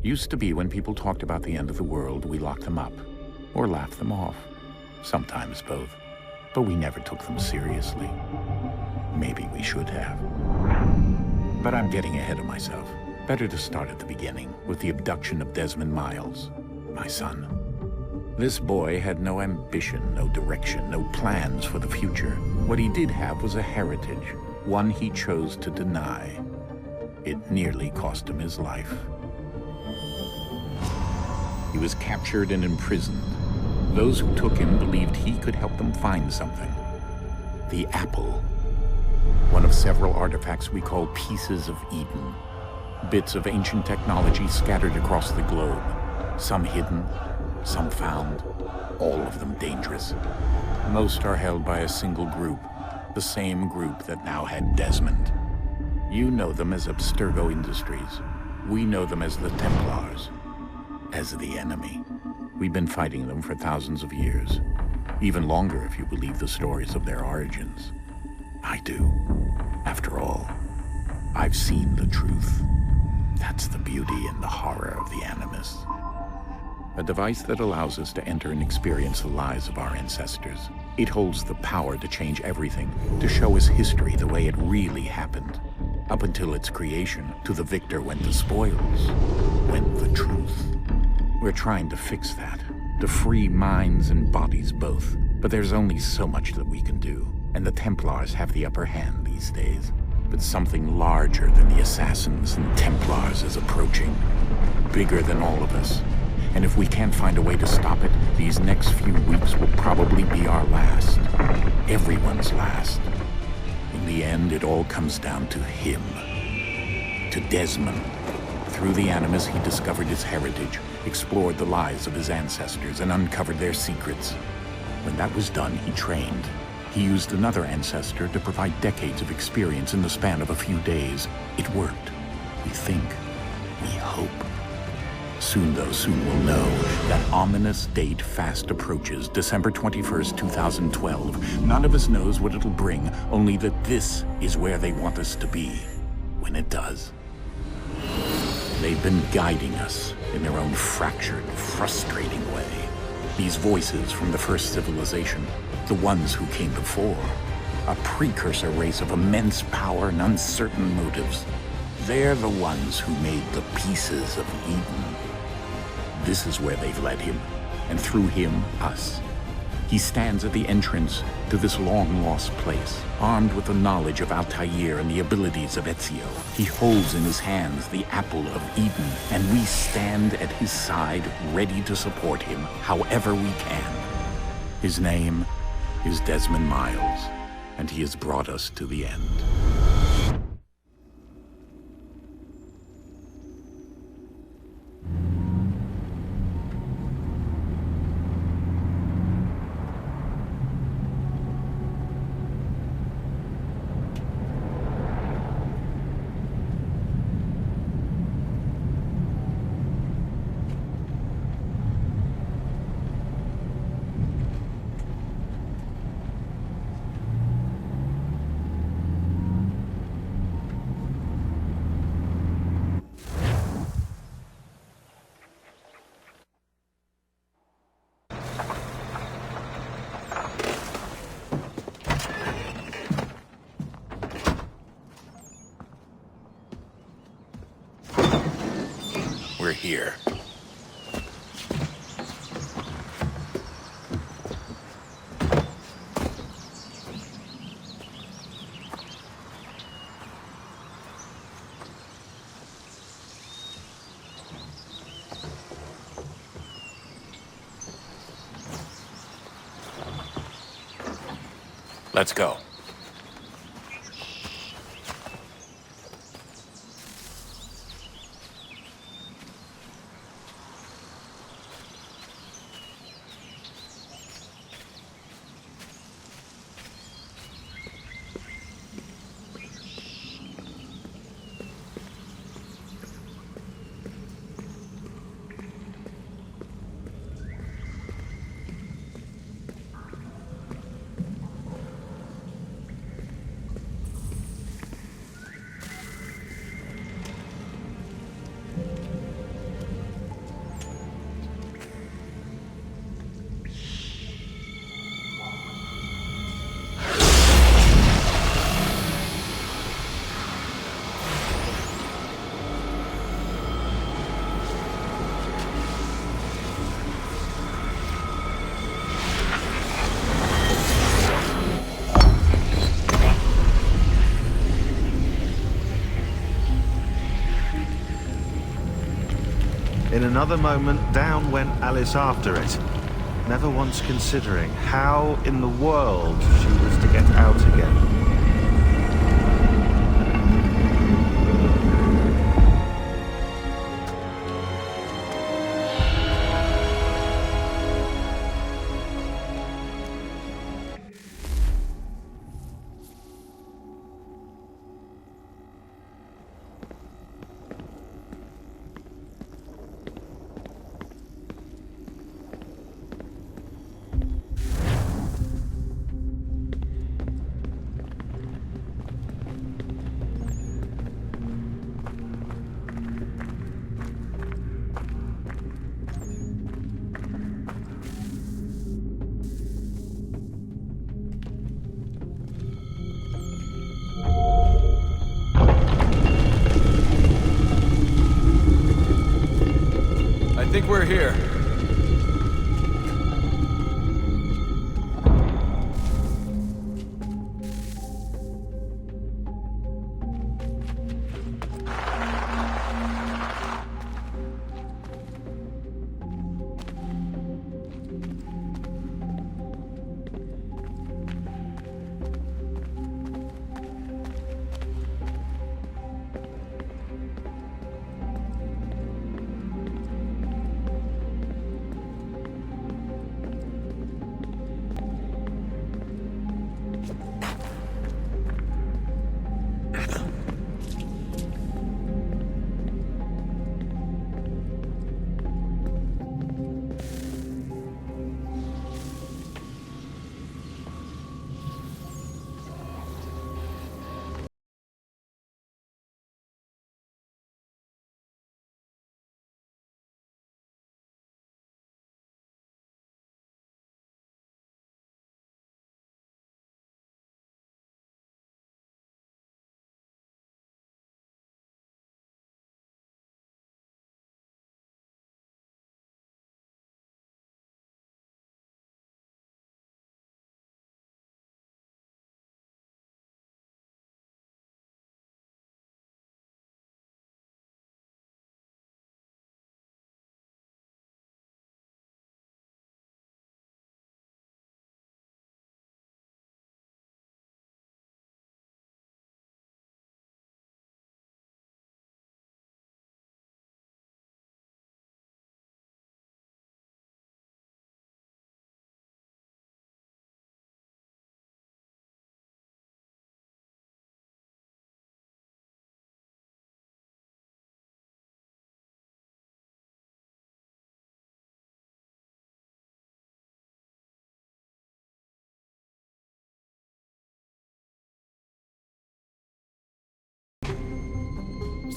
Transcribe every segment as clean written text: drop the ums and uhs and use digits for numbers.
Used to be when people talked about the end of the world, we locked them up, or laughed them off. Sometimes both. But we never took them seriously. Maybe we should have. But I'm getting ahead of myself. Better to start at the beginning, with the abduction of Desmond Miles, my son. This boy had no ambition, no direction, no plans for the future. What he did have was a heritage, one he chose to deny. It nearly cost him his life. He was captured and imprisoned. Those who took him believed he could help them find something. The apple. One of several artifacts we call Pieces of Eden. Bits of ancient technology scattered across the globe. Some hidden, some found, all of them dangerous. Most are held by a single group, the same group that now had Desmond. You know them as Abstergo Industries. We know them as the Templars. As the enemy. We've been fighting them for thousands of years. Even longer if you believe the stories of their origins. I do. After all, I've seen the truth. That's the beauty and the horror of the Animus. A device that allows us to enter and experience the lives of our ancestors. It holds the power to change everything, to show us history the way it really happened. Up until its creation, to the victor went the spoils, went the truth. We're trying to fix that, to free minds and bodies both. But there's only so much that we can do, and the Templars have the upper hand these days. But something larger than the Assassins and Templars is approaching, bigger than all of us. And if we can't find a way to stop it, these next few weeks will probably be our last. Everyone's last. In the end, it all comes down to him. To Desmond. Through the Animus, he discovered his heritage, explored the lives of his ancestors, and uncovered their secrets. When that was done, he trained. He used another ancestor to provide decades of experience in the span of a few days. It worked. We think. We hope. Soon, though, soon we'll know. That ominous date fast approaches, December 21st, 2012. None of us knows what it'll bring, only that this is where they want us to be, when it does. They've been guiding us in their own fractured, frustrating way. These voices from the first civilization, the ones who came before, a precursor race of immense power and uncertain motives. They're the ones who made the Pieces of Eden. This is where they've led him, and through him, us. He stands at the entrance to this long-lost place, armed with the knowledge of Altair and the abilities of Ezio. He holds in his hands the Apple of Eden, and we stand at his side, ready to support him however we can. His name is Desmond Miles, and he has brought us to the end. We're here. Let's go. another moment, down went Alice after it, never once considering how in the world she was to get out again. I think we're here.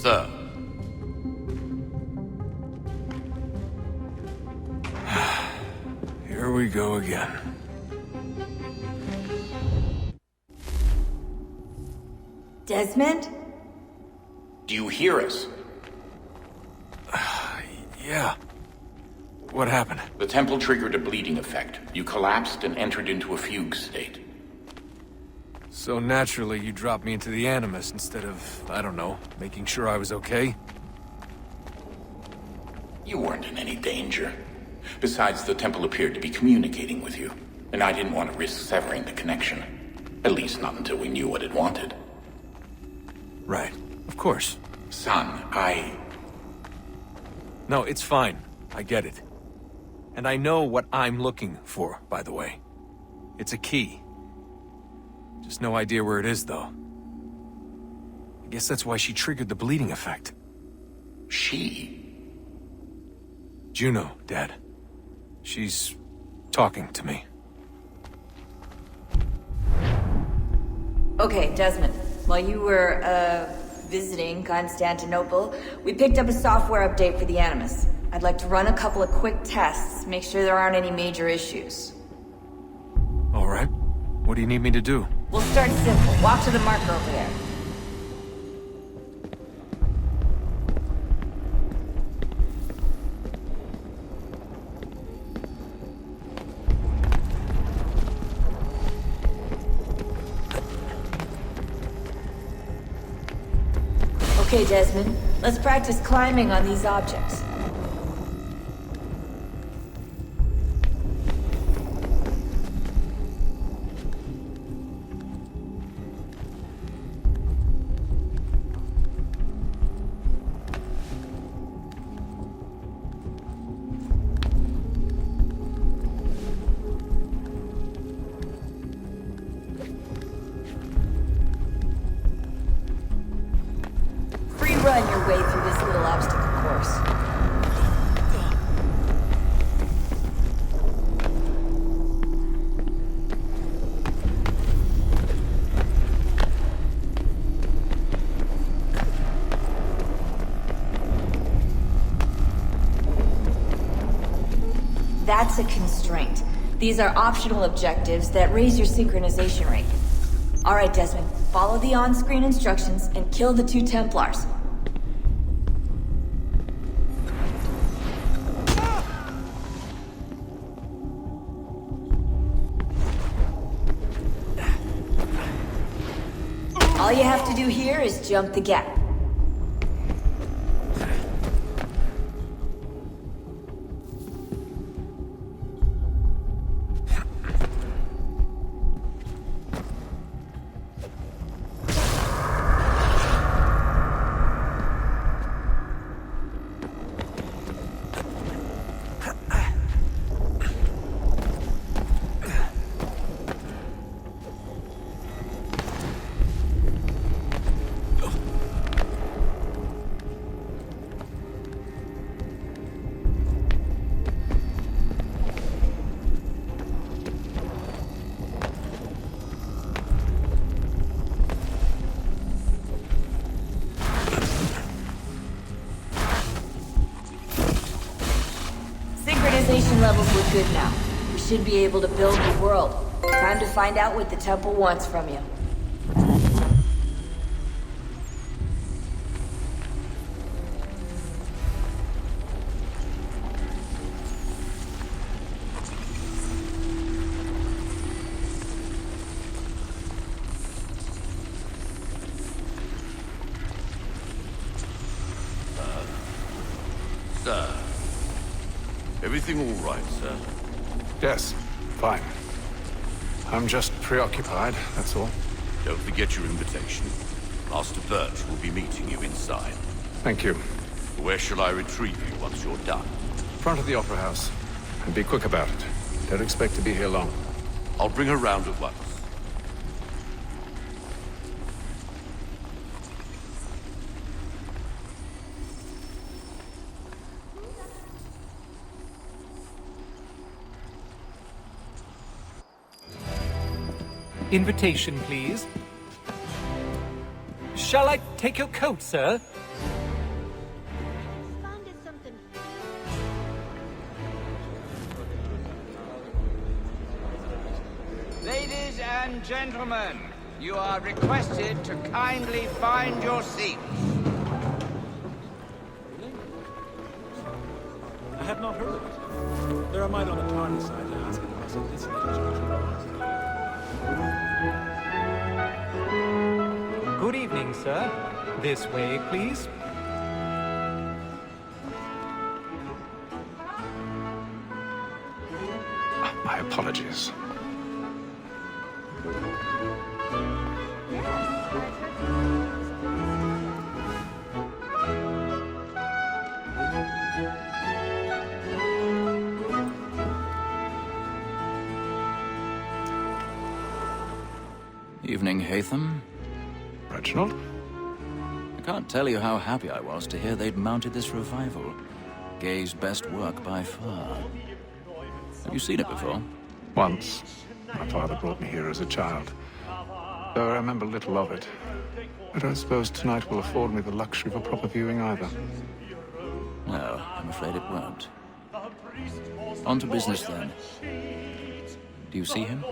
So, Here we go again. Desmond? Do you hear us? Yeah. What happened? The temple triggered a bleeding effect. You collapsed and entered into a fugue state. So naturally, you dropped me into the Animus instead of, I don't know, making sure I was okay? You weren't in any danger. Besides, the temple appeared to be communicating with you, and I didn't want to risk severing the connection. At least not until we knew what it wanted. Right. Of course. Son, No, it's fine. I get it. And I know what I'm looking for, by the way. It's a key. Just no idea where it is, though. I guess that's why she triggered the bleeding effect. She? Juno, Dad. She's talking to me. Okay, Desmond. While you were, visiting Constantinople, we picked up a software update for the Animus. I'd like to run a couple of quick tests, make sure there aren't any major issues. All right. What do you need me to do? We'll start simple. Walk to the marker over there. Okay, Desmond. Let's practice climbing on these objects. That's a constraint. These are optional objectives that raise your synchronization rate. Alright, Desmond. Follow the on-screen instructions and kill the 2 Templars. All you have to do here is jump the gap. Synchronization levels look good now. We should be able to build the world. Time to find out what the temple wants from you. Sir. Everything all right, sir? Yes, fine. I'm just preoccupied, that's all. Don't forget your invitation. Master Birch will be meeting you inside. Thank you. Where shall I retrieve you once you're done? Front of the Opera House. And be quick about it. Don't expect to be here long. I'll bring her round at once. Invitation, please. Shall I take your coat, sir? Ladies and gentlemen, you are requested to kindly find your seats. I have not heard of it. There are might on the tardy side to ask if possible. It's Good evening, sir. This way, please. My apologies. Evening, Haytham. Reginald? I can't tell you how happy I was to hear they'd mounted this revival. Gay's best work by far. Have you seen it before? Once. My father brought me here as a child. Though I remember little of it. I don't suppose tonight will afford me the luxury of a proper viewing either. No, I'm afraid it won't. On to business, then. Do you see him?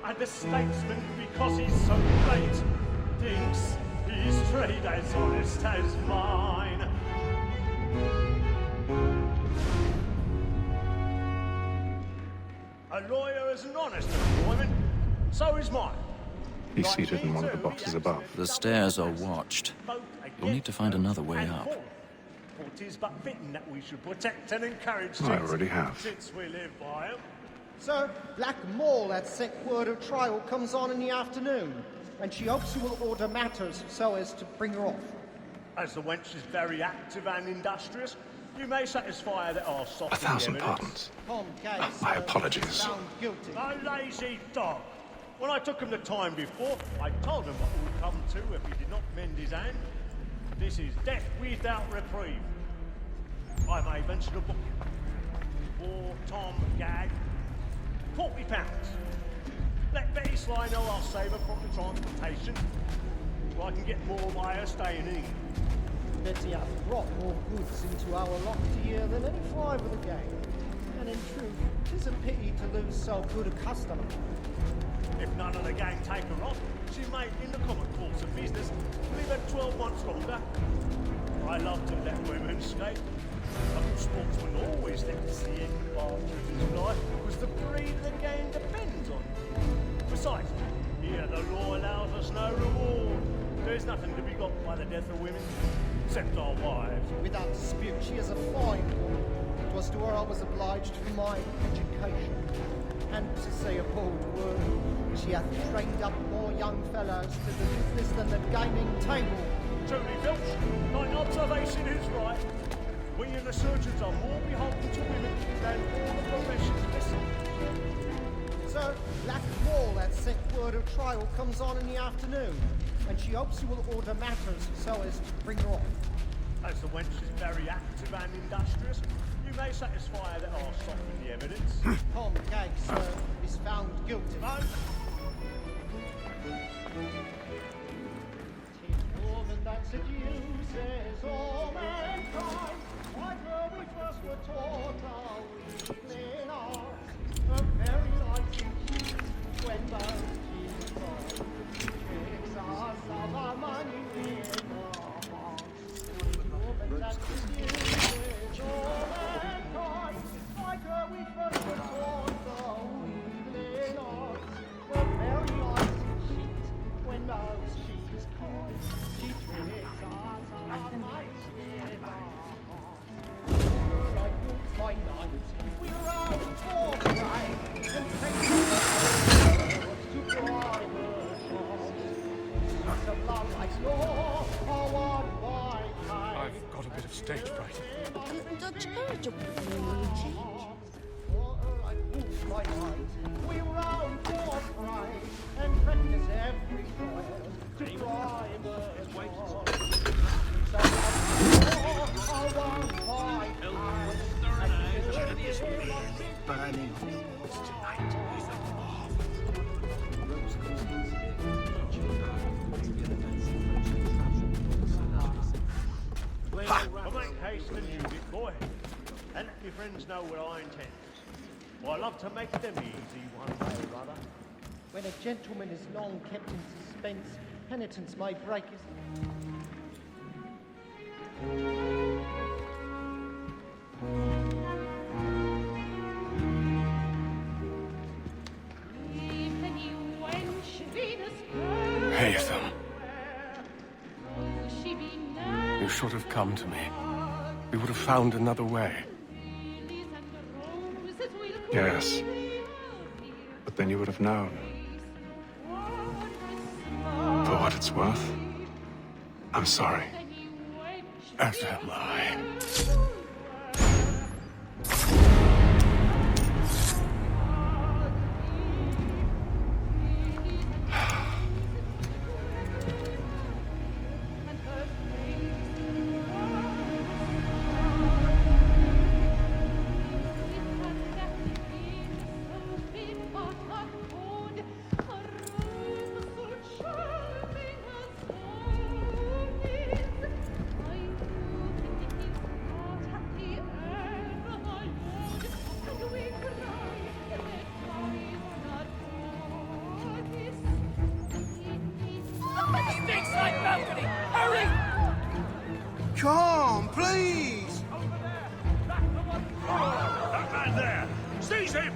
And the statesman, because he's so great, thinks his trade as honest as mine. A lawyer is an honest employment, so is mine. He's seated in one of the boxes above. The stairs are watched. You'll need to find another way up. It is but fitting that we should protect and encourage I already have. since we live by 'em. Sir, Black Mall had sent word her trial comes on in the afternoon, and she hopes you will order matters so as to bring her off. As the wench is very active and industrious, you may satisfy her that I'll soften 1,000 the pardons. Tom Gay, My sir, apologies. found guilty. A lazy dog. When I took him the time before, I told him what would come to if he did not mend his hand. This is death without reprieve. I may venture to book him. For Tom Gag, £40. Let Betty Sly know I'll save her from the transportation, so I can get more by her staying in. Betty hath brought more goods into our locked year than any five of the gang. And in truth, 'tis a pity to lose so good a customer. If none of the gang take her on, she may, in the common course of business, live her 12 months longer. I love to let women skate. A good sportsman always thinks the end bar to his life was the breed the game depends on. Besides, here the law allows us no reward. There's nothing to be got by the death of women, except our wives. Without dispute, she is a fine woman. 'Twas to her I was obliged for my education. And to say a bold word, she hath trained up more young fellows to the business than the gaming table. Truly, Filch, thine observation is right. We and the surgeons are more beholden to women than all the professions missing. Sir, Black Wall, that set word of trial, comes on in the afternoon, and she hopes you will order matters so as to bring her off. As the wench is very active and industrious, you may satisfy her that I'll soften the evidence. Tom Gay, sir, is found guilty. No. Tis woman that seduces all mankind. Like her we first were taught our weakling art. Her very life in when both is gone. Tricks us of our money in our hearts. Woman that seduces all mankind. Like her we first were taught our weakling art. Her very life in when both she's kind. She tricks us of our money in our hearts. Like boots by night, we ride for pride and take to private shops. Of love like law, or one by time. I've got a bit of stage fright. Isn't a charitable change? Like boots by night, we ride for pride and practice every toil to private shops. Burning holes tonight. Make haste and use it, boy. And let your friends know what I intend. I love to make them easy one way or other. When a gentleman is long kept in suspense, penitence may break his... Haytham. You should have come to me. We would have found another way. Yes. But then you would have known. For what it's worth, I'm sorry. As am I. Come, please! That man there! Seize him!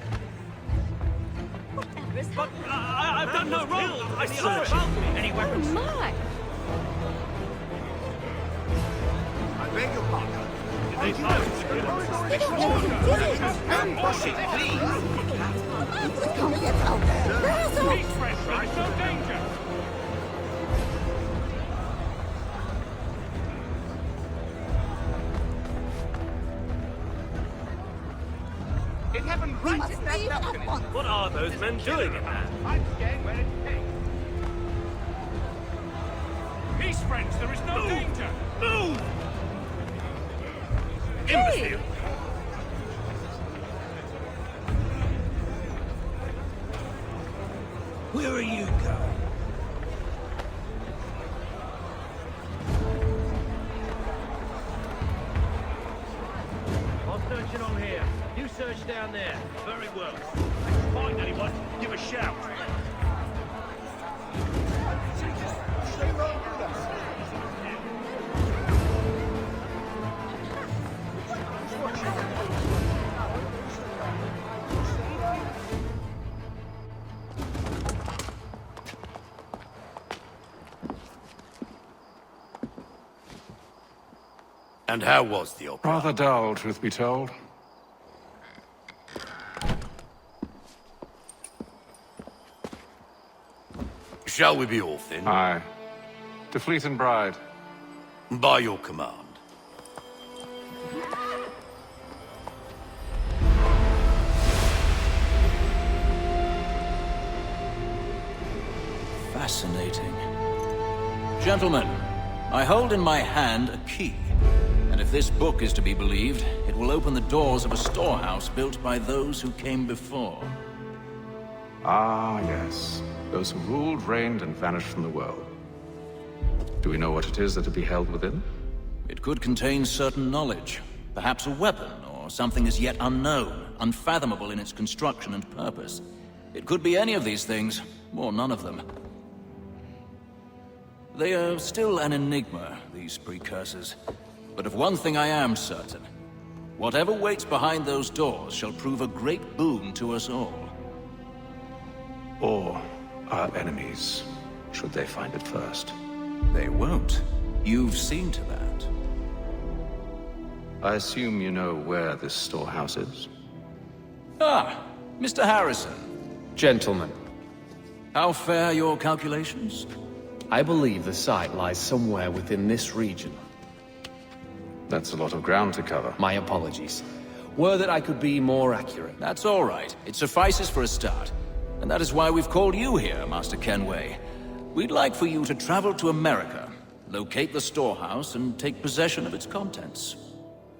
Whatever is But I've done no wrong! I saw it! Any weapons? Oh my! I beg your pardon. Did they find Ambush it, please! We can't get out there! There's a... Peace, friend! There's no danger! It happened We right must in that leave at balcony. once! What are those men doing in there? I'm staying where it came. Peace, friends! There is no danger! Move! Hey! Imbecile! Where are you going? searching on here. You search down there. Very well. Find anyone, give a shout. And how was the opera? Rather dull, truth be told. Shall we be off then? Aye. To Fleet and Bride. By your command. Fascinating. Gentlemen, I hold in my hand a key. And if this book is to be believed, it will open the doors of a storehouse built by those who came before. Ah, yes. Those who ruled, reigned, and vanished from the world. Do we know what it is that to be held within? It could contain certain knowledge. Perhaps a weapon, or something as yet unknown, unfathomable in its construction and purpose. It could be any of these things, or none of them. They are still an enigma, these precursors. But of one thing I am certain. Whatever waits behind those doors shall prove a great boon to us all. Or our enemies, should they find it first. They won't. You've seen to that. I assume you know where this storehouse is? Ah, Mr. Harrison. Gentlemen, How fare your calculations? I believe the site lies somewhere within this region. That's a lot of ground to cover. My apologies. Were that I could be more accurate. That's all right. It suffices for a start. And that is why we've called you here, Master Kenway. We'd like for you to travel to America, locate the storehouse, and take possession of its contents.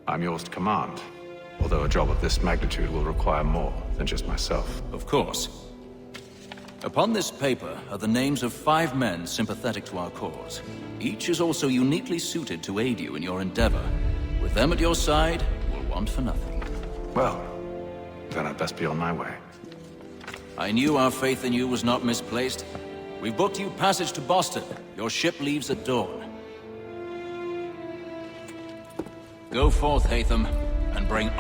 I'm yours to command, although a job of this magnitude will require more than just myself. Of course. Upon this paper are the names of 5 men sympathetic to our cause. Each is also uniquely suited to aid you in your endeavor. With them at your side, you'll want for nothing. Well, then I'd best be on my way. I knew our faith in you was not misplaced. We've booked you passage to Boston. Your ship leaves at dawn. Go forth, Hatham, and bring